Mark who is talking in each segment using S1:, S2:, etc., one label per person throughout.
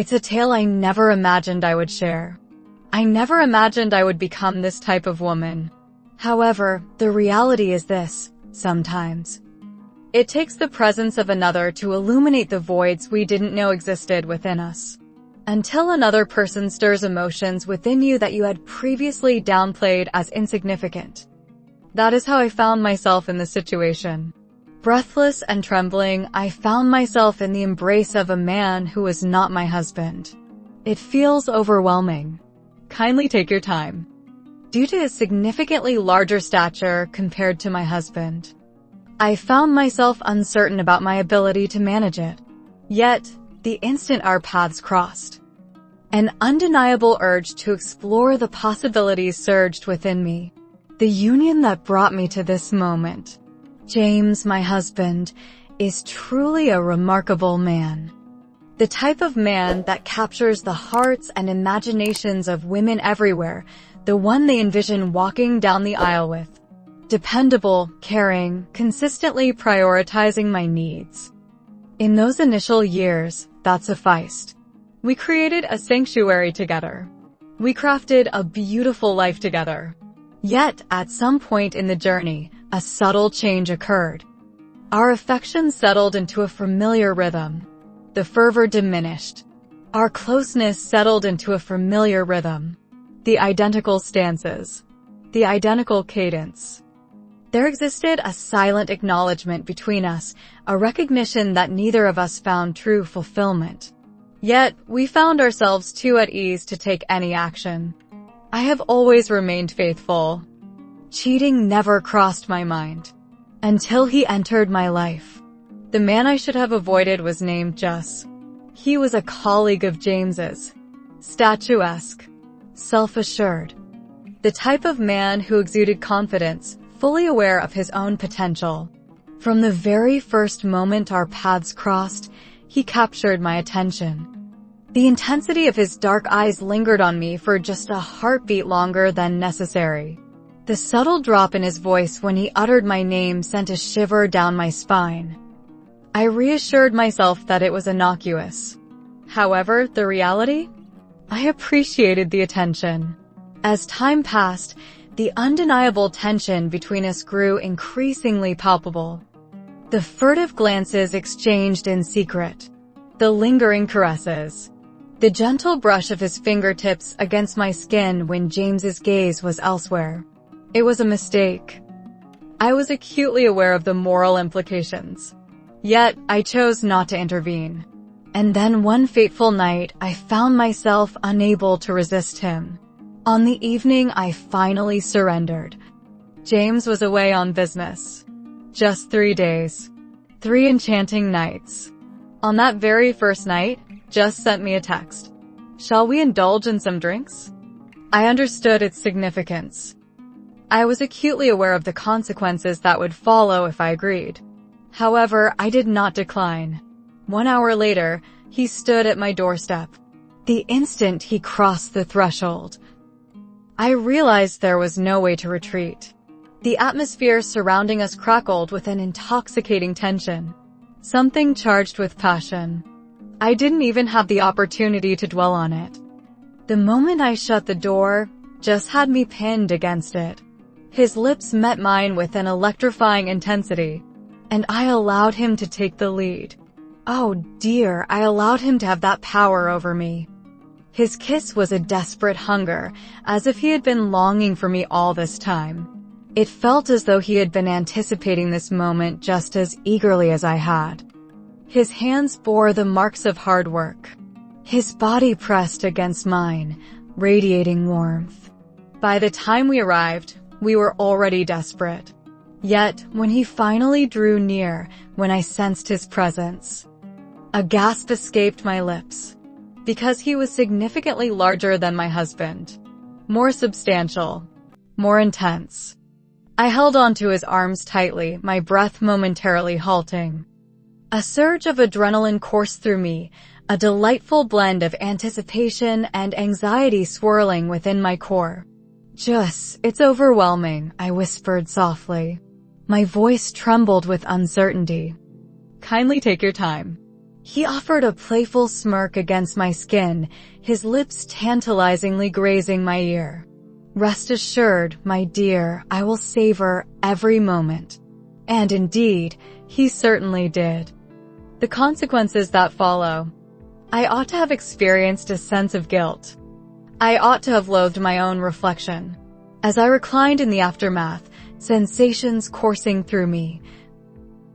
S1: It's a tale I never imagined I would share. I never imagined I would become this type of woman. However, the reality is this: sometimes it takes the presence of another to illuminate the voids we didn't know existed within us. Until another person stirs emotions within you that you had previously downplayed as insignificant. That is how I found myself in this situation. Breathless and trembling, I found myself in the embrace of a man who was not my husband. It feels overwhelming. Kindly take your time. Due to his significantly larger stature compared to my husband, I found myself uncertain about my ability to manage it. Yet, the instant our paths crossed, an undeniable urge to explore the possibilities surged within me. The union that brought me to this moment, James, my husband, is truly a remarkable man. The type of man that captures the hearts and imaginations of women everywhere, the one they envision walking down the aisle with. Dependable, caring, consistently prioritizing my needs. In those initial years, that sufficed. We created a sanctuary together. We crafted a beautiful life together. Yet, at some point in the journey, a subtle change occurred. Our affection settled into a familiar rhythm. The fervor diminished. Our closeness settled into a familiar rhythm. The identical stances. The identical cadence. There existed a silent acknowledgement between us, a recognition that neither of us found true fulfillment. Yet, we found ourselves too at ease to take any action. I have always remained faithful. Cheating never crossed my mind. Until he entered my life. The man I should have avoided was named Jess. He was a colleague of James's. Statuesque. Self-assured. The type of man who exuded confidence, fully aware of his own potential. From the very first moment our paths crossed, he captured my attention. The intensity of his dark eyes lingered on me for just a heartbeat longer than necessary. The subtle drop in his voice when he uttered my name sent a shiver down my spine. I reassured myself that it was innocuous. However, the reality? I appreciated the attention. As time passed, the undeniable tension between us grew increasingly palpable. The furtive glances exchanged in secret. The lingering caresses. The gentle brush of his fingertips against my skin when James's gaze was elsewhere. It was a mistake. I was acutely aware of the moral implications. Yet, I chose not to intervene. And then one fateful night, I found myself unable to resist him. On the evening I finally surrendered. James was away on business. Just 3 days. 3 enchanting nights. On that very first night, Jess sent me a text. "Shall we indulge in some drinks?" I understood its significance. I was acutely aware of the consequences that would follow if I agreed. However, I did not decline. 1 hour later, he stood at my doorstep. The instant he crossed the threshold, I realized there was no way to retreat. The atmosphere surrounding us crackled with an intoxicating tension. Something charged with passion. I didn't even have the opportunity to dwell on it. The moment I shut the door, Jess had me pinned against it. His lips met mine with an electrifying intensity, and I allowed him to take the lead. Oh dear, I allowed him to have that power over me. His kiss was a desperate hunger, as if he had been longing for me all this time. It felt as though he had been anticipating this moment just as eagerly as I had. His hands bore the marks of hard work. His body pressed against mine, radiating warmth. By the time we arrived, we were already desperate. Yet, when he finally drew near, when I sensed his presence, a gasp escaped my lips. Because he was significantly larger than my husband. More substantial. More intense. I held onto his arms tightly, my breath momentarily halting. A surge of adrenaline coursed through me, a delightful blend of anticipation and anxiety swirling within my core. "Jess, it's overwhelming," I whispered softly. My voice trembled with uncertainty. "Kindly take your time." He offered a playful smirk against my skin, his lips tantalizingly grazing my ear. "Rest assured, my dear, I will savor every moment." And indeed, he certainly did. The consequences that follow. I ought to have experienced a sense of guilt. I ought to have loathed my own reflection. As I reclined in the aftermath, sensations coursing through me,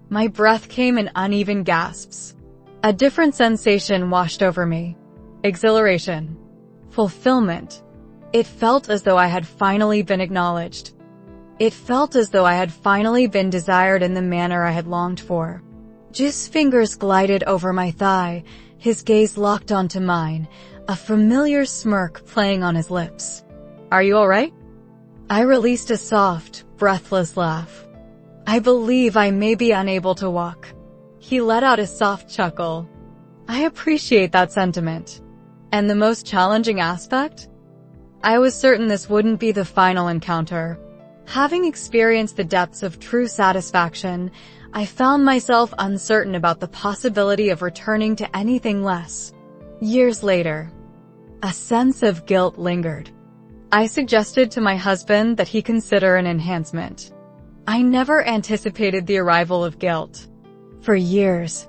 S1: my breath came in uneven gasps. A different sensation washed over me. Exhilaration. Fulfillment. It felt as though I had finally been acknowledged. It felt as though I had finally been desired in the manner I had longed for. Jus' fingers glided over my thigh, his gaze locked onto mine, a familiar smirk playing on his lips. "Are you all right?" I released a soft, breathless laugh. "I believe I may be unable to walk." He let out a soft chuckle. "I appreciate that sentiment." And the most challenging aspect? I was certain this wouldn't be the final encounter. Having experienced the depths of true satisfaction, I found myself uncertain about the possibility of returning to anything less. Years later, a sense of guilt lingered. I suggested to my husband that he consider an enhancement. I never anticipated the arrival of guilt. For years,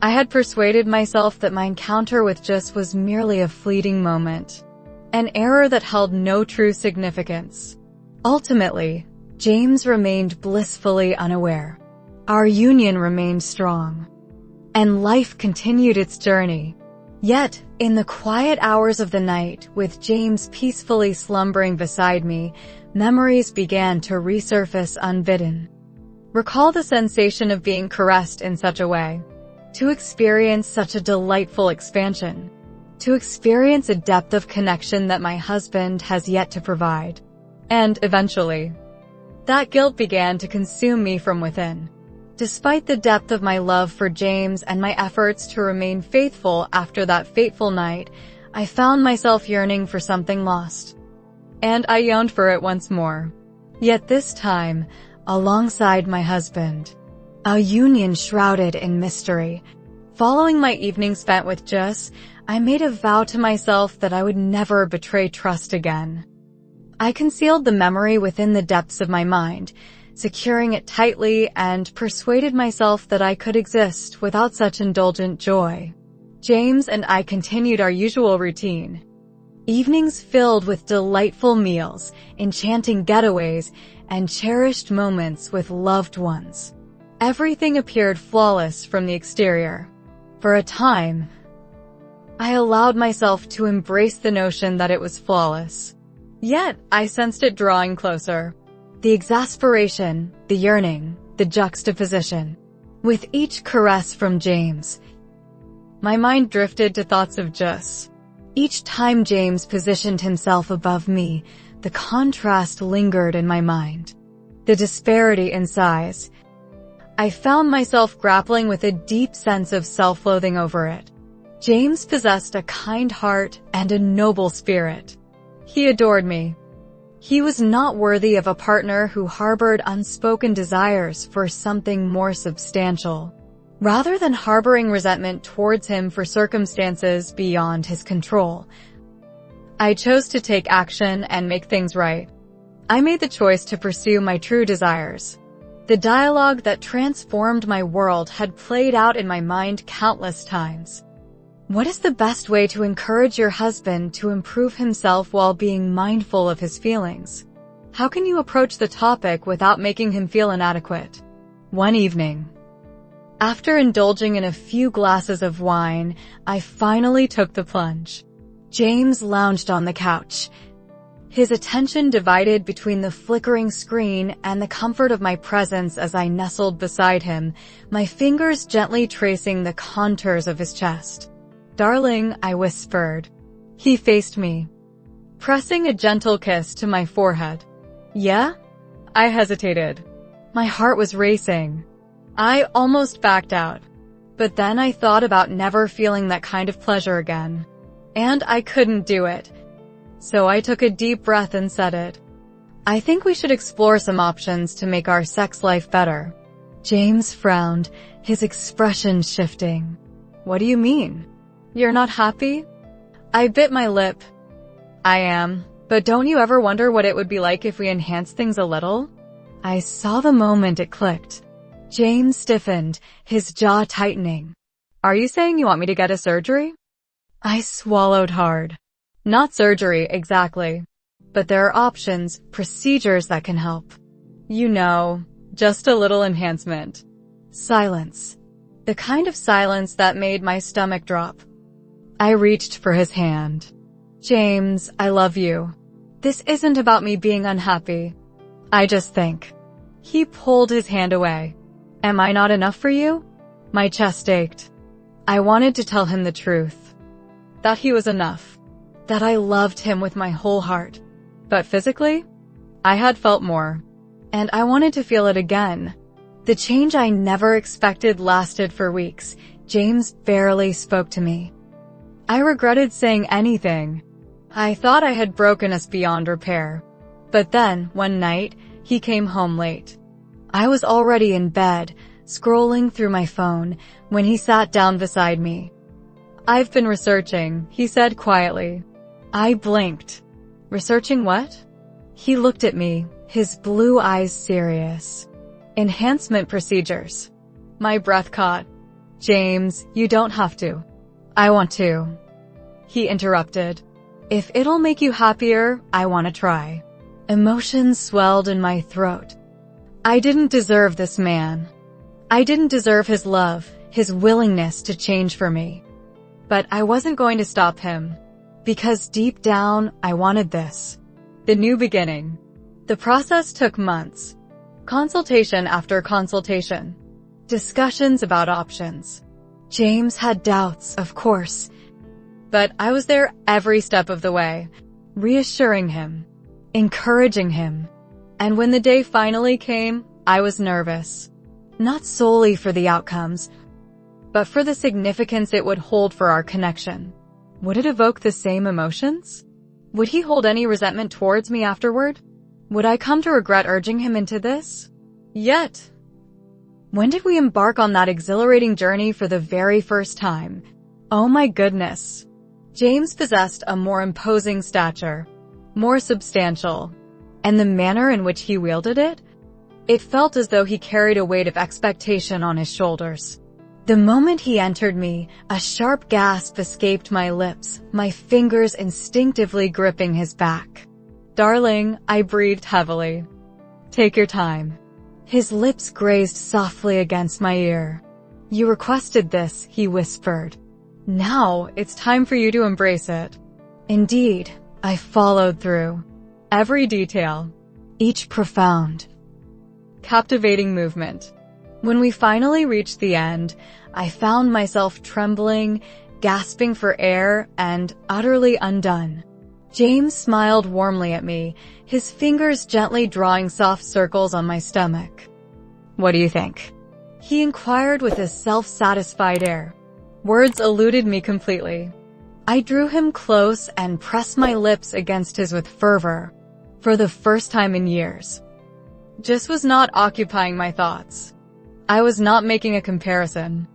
S1: I had persuaded myself that my encounter with Jus was merely a fleeting moment, an error that held no true significance. Ultimately, James remained blissfully unaware. Our union remained strong, and life continued its journey. Yet, in the quiet hours of the night, with James peacefully slumbering beside me, memories began to resurface unbidden. Recall the sensation of being caressed in such a way. To experience such a delightful expansion. To experience a depth of connection that my husband has yet to provide. And, eventually, that guilt began to consume me from within. Despite the depth of my love for James and my efforts to remain faithful after that fateful night, I found myself yearning for something lost. And I yearned for it once more. Yet this time, alongside my husband. A union shrouded in mystery. Following my evening spent with Jus, I made a vow to myself that I would never betray trust again. I concealed the memory within the depths of my mind, securing it tightly, and persuaded myself that I could exist without such indulgent joy. James and I continued our usual routine. Evenings filled with delightful meals, enchanting getaways, and cherished moments with loved ones. Everything appeared flawless from the exterior. For a time, I allowed myself to embrace the notion that it was flawless. Yet, I sensed it drawing closer. The exasperation, the yearning, the juxtaposition. With each caress from James, my mind drifted to thoughts of Jus. Each time James positioned himself above me, the contrast lingered in my mind. The disparity in size. I found myself grappling with a deep sense of self-loathing over it. James possessed a kind heart and a noble spirit. He adored me. He was not worthy of a partner who harbored unspoken desires for something more substantial. Rather than harboring resentment towards him for circumstances beyond his control, I chose to take action and make things right. I made the choice to pursue my true desires. The dialogue that transformed my world had played out in my mind countless times. What is the best way to encourage your husband to improve himself while being mindful of his feelings? How can you approach the topic without making him feel inadequate? One evening, after indulging in a few glasses of wine, I finally took the plunge. James lounged on the couch, his attention divided between the flickering screen and the comfort of my presence as I nestled beside him, my fingers gently tracing the contours of his chest. "Darling," I whispered. He faced me, pressing a gentle kiss to my forehead. "Yeah?" I hesitated. My heart was racing. I almost backed out. But then I thought about never feeling that kind of pleasure again. And I couldn't do it. So I took a deep breath and said it. "I think we should explore some options to make our sex life better." James frowned, his expression shifting. What do you mean? You're not happy? I bit my lip. I am, but don't you ever wonder what it would be like if we enhanced things a little? I saw the moment it clicked. James stiffened, his jaw tightening. Are you saying you want me to get a surgery? I swallowed hard. Not surgery, exactly. But there are options, procedures that can help. You know, just a little enhancement. Silence. The kind of silence that made my stomach drop. I reached for his hand. James, I love you. This isn't about me being unhappy. I just think. He pulled his hand away. Am I not enough for you? My chest ached. I wanted to tell him the truth. That he was enough. That I loved him with my whole heart. But physically, I had felt more. And I wanted to feel it again. The change I never expected lasted for weeks. James barely spoke to me. I regretted saying anything. I thought I had broken us beyond repair. But then, one night, he came home late. I was already in bed, scrolling through my phone, when he sat down beside me. I've been researching, he said quietly. I blinked. Researching what? He looked at me, his blue eyes serious. Enhancement procedures. My breath caught. James, you don't have to. I want to. He interrupted. If it'll make you happier, I want to try. Emotions swelled in my throat. I didn't deserve this man. I didn't deserve his love, his willingness to change for me. But I wasn't going to stop him. Because deep down, I wanted this. The new beginning. The process took months. Consultation after consultation. Discussions about options. James had doubts, of course. But I was there every step of the way, reassuring him, encouraging him. And when the day finally came, I was nervous. Not solely for the outcomes, but for the significance it would hold for our connection. Would it evoke the same emotions? Would he hold any resentment towards me afterward? Would I come to regret urging him into this? Yet, when did we embark on that exhilarating journey for the very first time? Oh my goodness. James possessed a more imposing stature, more substantial, and the manner in which he wielded it? It felt as though he carried a weight of expectation on his shoulders. The moment he entered me, a sharp gasp escaped my lips, my fingers instinctively gripping his back. Darling, I breathed heavily. Take your time. His lips grazed softly against my ear. You requested this, he whispered. Now, it's time for you to embrace it. Indeed, I followed through. Every detail. Each profound, captivating movement. When we finally reached the end, I found myself trembling, gasping for air, and utterly undone. James smiled warmly at me, his fingers gently drawing soft circles on my stomach. What do you think? He inquired with a self-satisfied air. Words eluded me completely. I drew him close and pressed my lips against his with fervor. For the first time in years. Just was not occupying my thoughts. I was not making a comparison.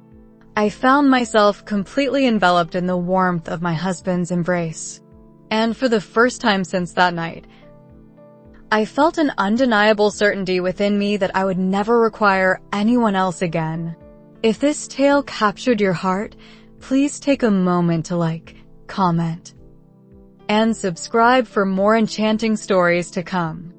S1: I found myself completely enveloped in the warmth of my husband's embrace. And for the first time since that night, I felt an undeniable certainty within me that I would never require anyone else again. If this tale captured your heart, please take a moment to like, comment, and subscribe for more enchanting stories to come.